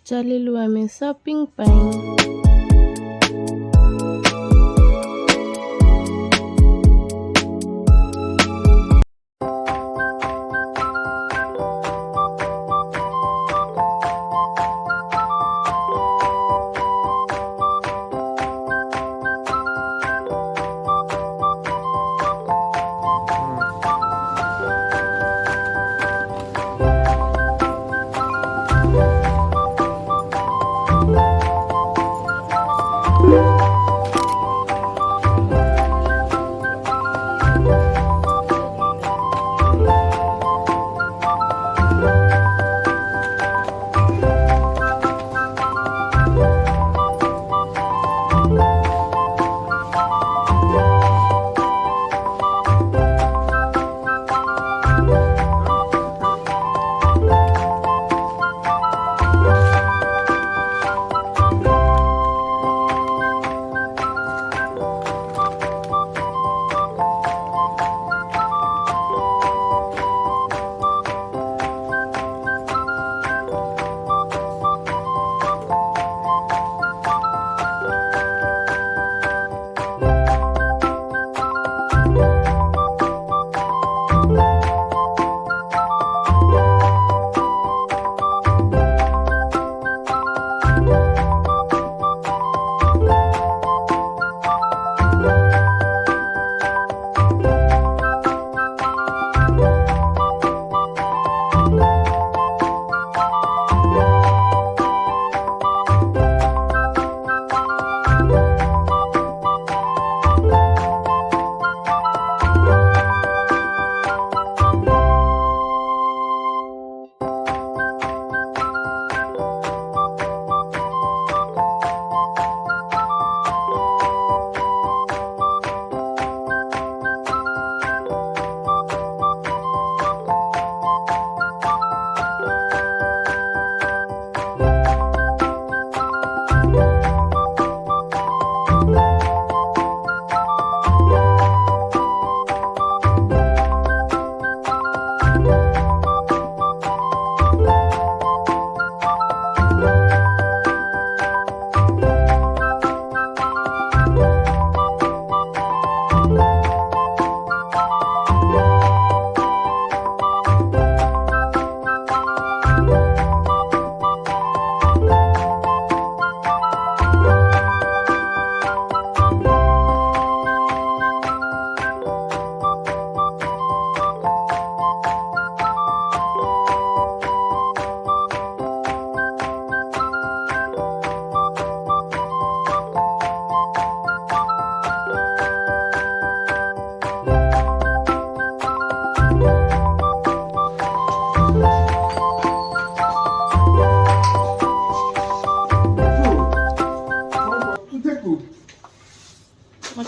चलिलु आमे शॉपिंग ପାଇଁ।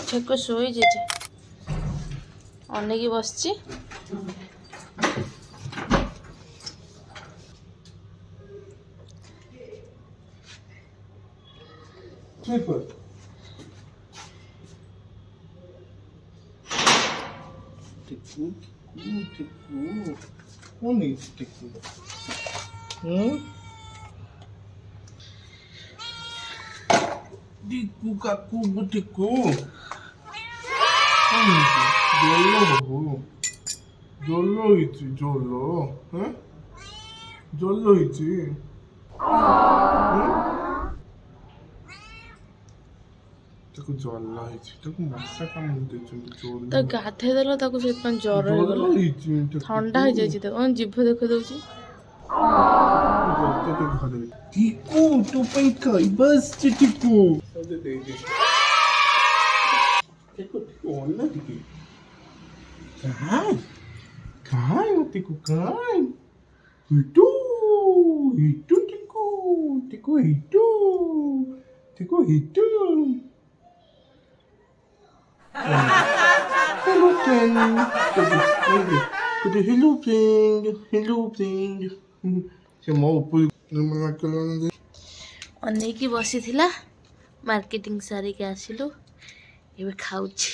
ଛେକ ଶୋଇଛି ଅନେଇକି ବସିଛି। ଟିକୁ କାକୁ ଟିକୁ ଜଲ ହବୁ ଜଲ ହେଇଛି ଜଲ ଜଲ ହେଇଛି ତାକୁ ଜଲ ହେଇଛି ତାକୁ ମଶା କାମୁଡ଼ି ଦେଇଛନ୍ତି ଜଲ ତ ଗାଧେଇ ଦେଲ ତାକୁ ସେଥିପାଇଁ ଜ୍ୱର ହେଇଗଲା ଥଣ୍ଡା ହେଇଯାଇଛି ତାକୁ ଜିଭ ଦେଖେଇ ଦଉଛି। ଟିକୁ ତୋ ପାଇଁ ଖାଇବା ଆସିଛି ଟିକୁ ଅନା ଟିକେ ଖାଇ ଟିକୁ ଖାଇ ଇଟୁ ଇଟୁ ଟିକୁ ଟିକୁ ଇଟୁ ଟିକୁ ଇଟୁ Hello friend. Hello friend. Hello friend. ସେ ମୋ ଉପରେ ଅନେଇକି ବସିଥିଲା ମାର୍କେଟିଂ ସାରିକି ଆସିଲୁ ଏବେ ଖାଉଛି।